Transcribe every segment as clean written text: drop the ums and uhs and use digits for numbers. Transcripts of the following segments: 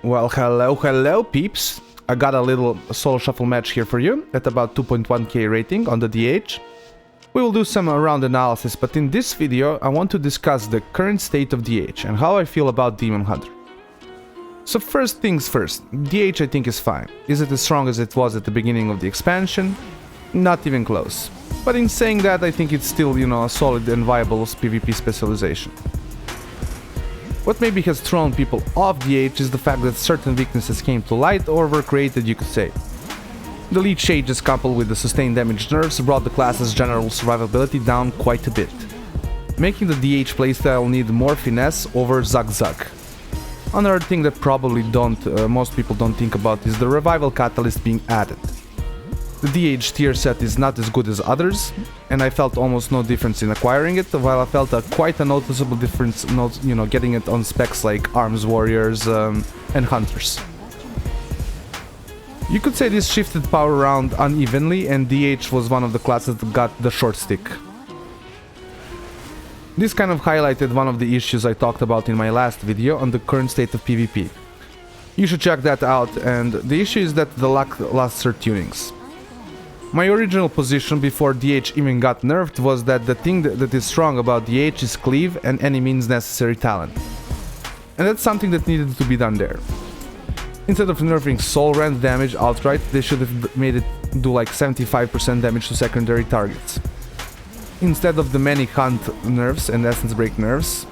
Well, hello peeps. I got a little solo shuffle match here for you at about 2.1k rating on the DH. We will do some round analysis, but in this video I want to discuss the current state of DH and how I feel about Demon Hunter. So first things first, DH I think is fine. Is it as strong as it was at the beginning of the expansion? Not even close. But in saying that, I think it's still, a solid and viable PvP specialization. What maybe has thrown people off DH is the fact that certain weaknesses came to light or were created, you could say. The leech changes coupled with the sustained damage nerfs brought the class's general survivability down quite a bit, making the DH playstyle need more finesse over zag-zag. Another thing that probably most people don't think about is the revival catalyst being added. The DH tier set is not as good as others, and I felt almost no difference in acquiring it, while I felt quite a noticeable difference, getting it on specs like Arms Warriors and Hunters. You could say this shifted power around unevenly, and DH was one of the classes that got the short stick. This kind of highlighted one of the issues I talked about in my last video on the current state of PvP. You should check that out, and the issue is that the lackluster tunings. My original position before DH even got nerfed was that the thing that is strong about DH is cleave and any means necessary talent. And that's something that needed to be done there. Instead of nerfing soul rend damage outright, they should have made it do like 75% damage to secondary targets. Instead of the many hunt nerfs and essence break nerfs,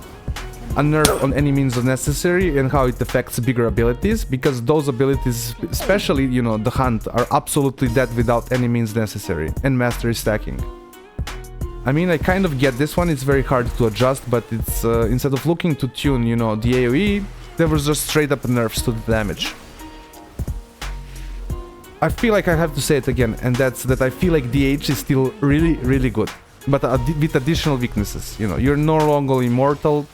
a nerf on any means necessary and how it affects bigger abilities, because those abilities, especially, the hunt, are absolutely dead without any means necessary, and mastery stacking. I mean, I kind of get this one, it's very hard to adjust, but it's, instead of looking to tune, the AoE, there was just straight up nerfs to the damage. I feel like I have to say it again, and that's that I feel like DH is still really good, but with additional weaknesses, you're no longer immortal,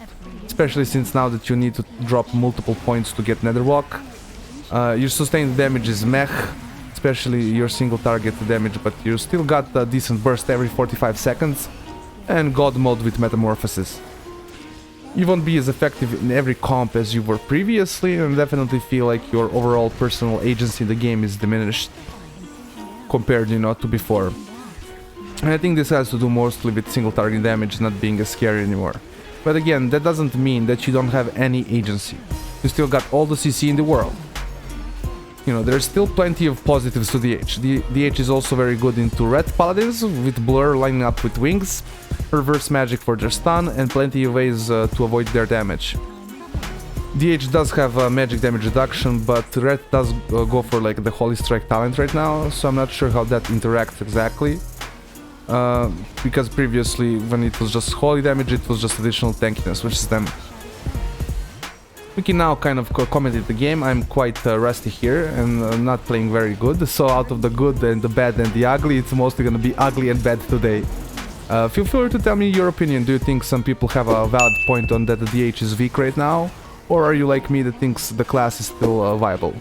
especially since now that you need to drop multiple points to get Netherwalk. Your sustained damage is meh, especially your single target damage, but you still got a decent burst every 45 seconds, and God mode with Metamorphosis. You won't be as effective in every comp as you were previously, and definitely feel like your overall personal agency in the game is diminished compared, to before. And I think this has to do mostly with single target damage not being as scary anymore. But again, that doesn't mean that you don't have any agency. You still got all the CC in the world. There's still plenty of positives to DH. DH is also very good into red paladins, with blur lining up with wings, reverse magic for their stun, and plenty of ways to avoid their damage. DH does have magic damage reduction, but red does go for like the Holy Strike talent right now, so I'm not sure how that interacts exactly. Because previously, when it was just holy damage, it was just additional tankiness, which is them. We can now kind of commentate the game. I'm quite rusty here and not playing very good, so out of the good and the bad and the ugly, it's mostly gonna be ugly and bad today. Feel free to tell me your opinion. Do you think some people have a valid point on that the DH is weak right now? Or are you like me that thinks the class is still viable?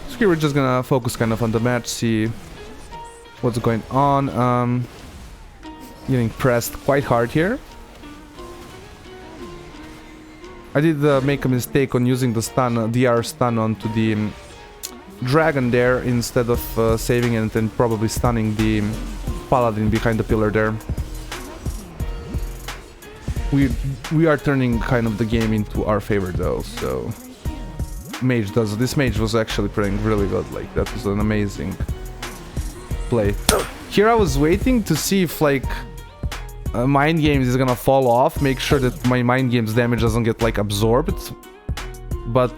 So here we're just gonna focus kind of on the match, see what's going on. Getting pressed quite hard here. I did make a mistake on using the stun, DR stun onto the dragon there instead of saving it and probably stunning the paladin behind the pillar there. We are turning kind of the game into our favor though, so this mage was actually playing really good. Like, that was an amazing play. Here I was waiting to see if like mind games is gonna fall off, make sure that my mind games damage doesn't get like absorbed, but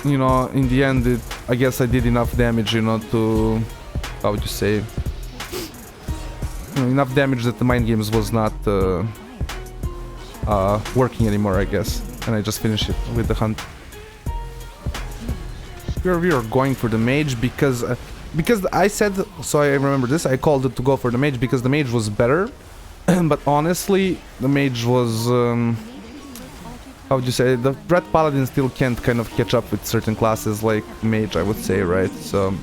in the end I guess I did enough damage, to, how would you say, enough damage that the mind games was not working anymore, I guess, and I just finished it with the hunt. Here we are going for the mage because I said, so I remember this, I called it to go for the mage because the mage was better, but honestly, the mage was, how would you say, the red paladin still can't kind of catch up with certain classes like mage, I would say, right? So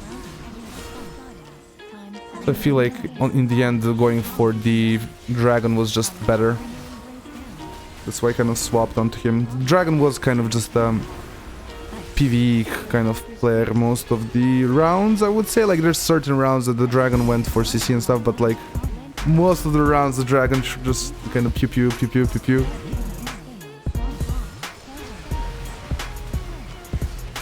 I feel like in the end going for the dragon was just better. That's why I kind of swapped onto him. Dragon was kind of just PvE kind of player most of the rounds, I would say. Like, there's certain rounds that the dragon went for CC and stuff, but like most of the rounds the dragon should just kind of pew pew pew pew pew pew.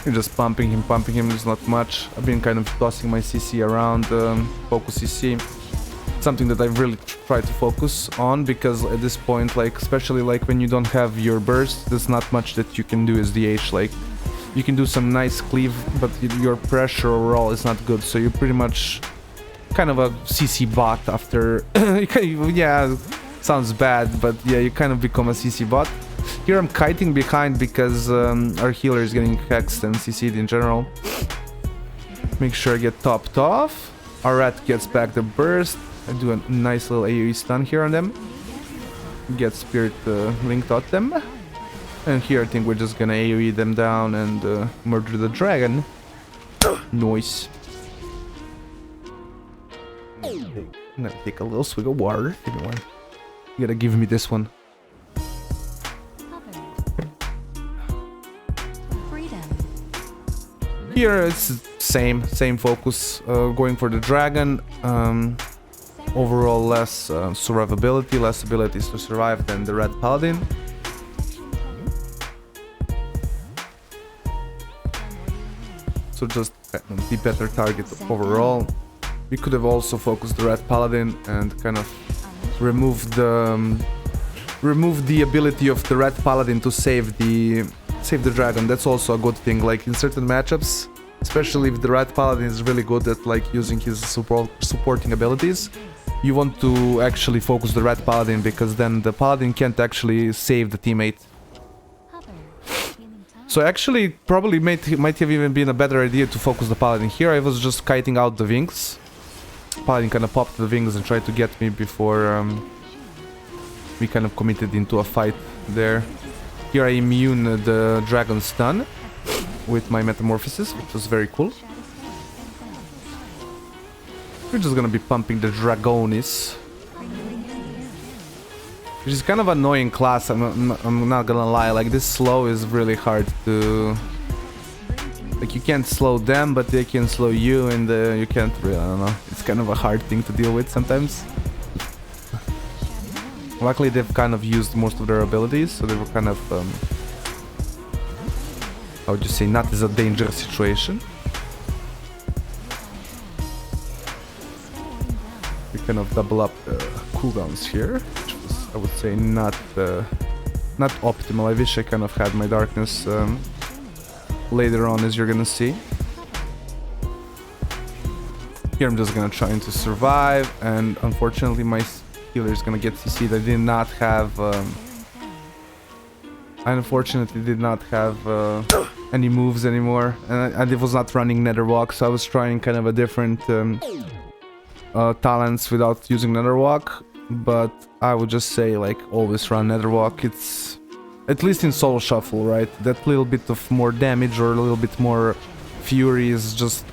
You're just pumping him, there's not much. I've been kind of tossing my CC around, focus CC. Something that I've really tried to focus on, because at this point, like, especially like when you don't have your burst, there's not much that you can do as DH. Like, you can do some nice cleave, but your pressure overall is not good, so you're pretty much kind of a CC bot after... yeah, sounds bad, but yeah, you kind of become a CC bot. Here I'm kiting behind because our healer is getting hexed and CC'd in general. Make sure I get topped off. Our rat gets back the burst. I do a nice little AoE stun here on them. Get Spirit Link Totem. And here I think we're just gonna AoE them down and murder the dragon. Nice. I'm gonna take a little swig of water. Give me one. You gotta give me this one. Here it's same focus, going for the dragon. Overall less survivability, less abilities to survive than the red paladin. So just the better target overall. We could have also focused the red paladin and kind of removed the ability of the red paladin to save the dragon. That's also a good thing. Like in certain matchups, especially if the red paladin is really good at like using his supporting abilities, you want to actually focus the red paladin, because then the paladin can't actually save the teammate. So actually probably might have even been a better idea to focus the paladin here. I was just kiting out the wings. Paladin kind of popped the wings and tried to get me before we kind of committed into a fight there. Here I immune the dragon stun with my metamorphosis, which was very cool. We're just gonna be pumping the Dragonis, which is kind of annoying class. I'm not gonna lie. Like, this slow is really hard to... Like, you can't slow them, but they can slow you, and you can't really... I don't know. It's kind of a hard thing to deal with sometimes. Luckily, they've kind of used most of their abilities, so they were kind of... how would you say, not as a dangerous situation. We kind of double up the cooldowns here, which was, I would say, not optimal. I wish I kind of had my darkness later on, as you're gonna see. Here I'm just gonna try to survive, and unfortunately my healer is gonna get CC'd. I did not have... I unfortunately did not have any moves anymore, and it was not running Netherwalk, so I was trying kind of a different talents without using Netherwalk, but I would just say, like, always run Netherwalk. It's, at least in solo shuffle, right? That little bit of more damage or a little bit more fury is just...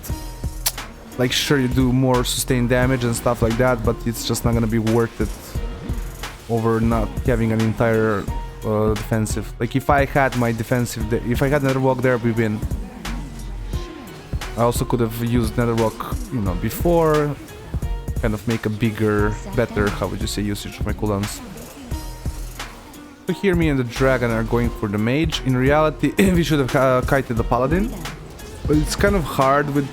Like, sure, you do more sustained damage and stuff like that, but it's just not gonna be worth it over not having an entire defensive. Like, if I had my defensive, if I had Netherwalk there, we win. I also could have used Netherwalk, you know, before, kind of make a bigger, better, how would you say, usage of my cooldowns. So here me and the dragon are going for the mage. In reality, we should have kited the paladin, but it's kind of hard with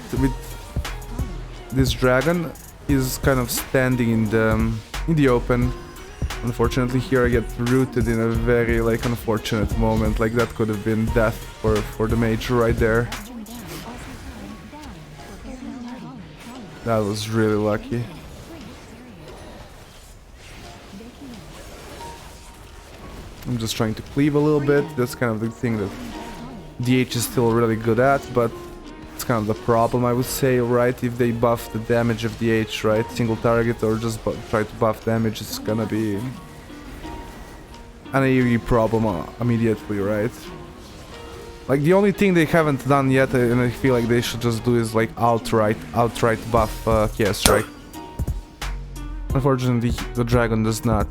this dragon. He's kind of standing in the open. Unfortunately, here I get rooted in a very, like, unfortunate moment. Like, that could have been death for the mage right there. That was really lucky. I'm just trying to cleave a little bit. That's kind of the thing that DH is still really good at, but it's kind of the problem, I would say, right? If they buff the damage of DH, right? Single target, or just try to buff damage, it's gonna be an AoE problem immediately, right? Like, the only thing they haven't done yet, and I feel like they should just do, is like outright buff Chaos, right? Unfortunately, the dragon does not,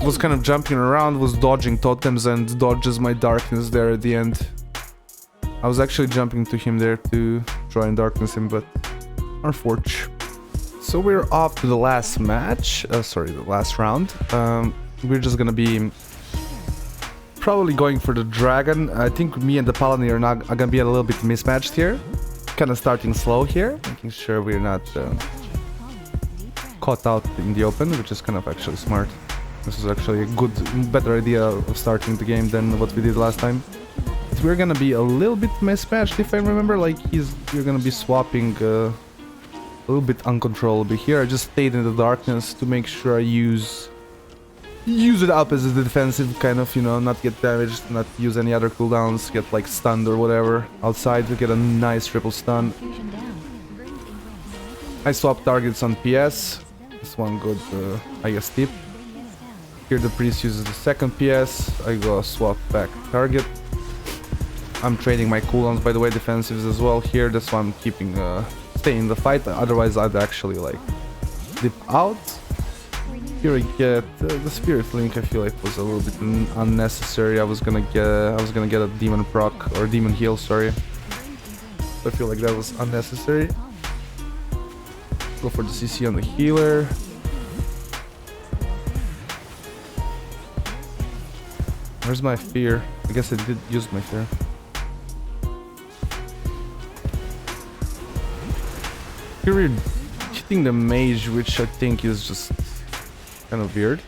was kind of jumping around, was dodging totems, and dodges my darkness there at the end. I was actually jumping to him there to try and darkness him, but unfortunate. So we're off to the last match. Sorry, the last round. We're just gonna be probably going for the dragon. I think me and the paladin are gonna be a little bit mismatched here. Kind of starting slow here, making sure we're not caught out in the open, which is kind of actually smart. This is actually a better idea of starting the game than what we did last time. But we're gonna be a little bit mismatched, if I remember. Like you're gonna be swapping a little bit uncontrollably here. I just stayed in the darkness to make sure I use it up as a defensive, kind of, you know, not get damaged, not use any other cooldowns, get like stunned or whatever outside to get a nice triple stun. I swap targets on PS. This one good, I guess, tip. Here the priest uses the second PS. I go swap back target. I'm trading my cooldowns, by the way, defensives as well here. That's why I'm keeping stay in the fight. Otherwise, I'd actually like dip out. Here I get the spirit link. I feel like was a little bit unnecessary. I was gonna get a demon proc or demon heal. Sorry. I feel like that was unnecessary. Go for the CC on the healer. Where's my fear? I guess I did use my fear. Here we're hitting the mage, which I think is just kind of weird.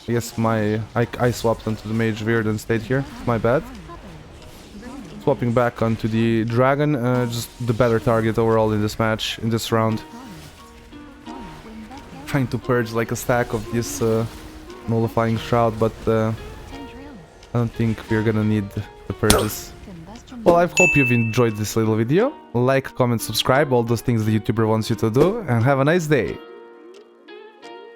I guess I swapped onto the mage weird and stayed here. My bad. Swapping back onto the dragon, just the better target overall in this match, in this round. Trying to purge like a stack of this nullifying shroud, but I don't think we're gonna need the purges. Well, I hope you've enjoyed this little video. Like, comment, subscribe, all those things the YouTuber wants you to do, and have a nice day.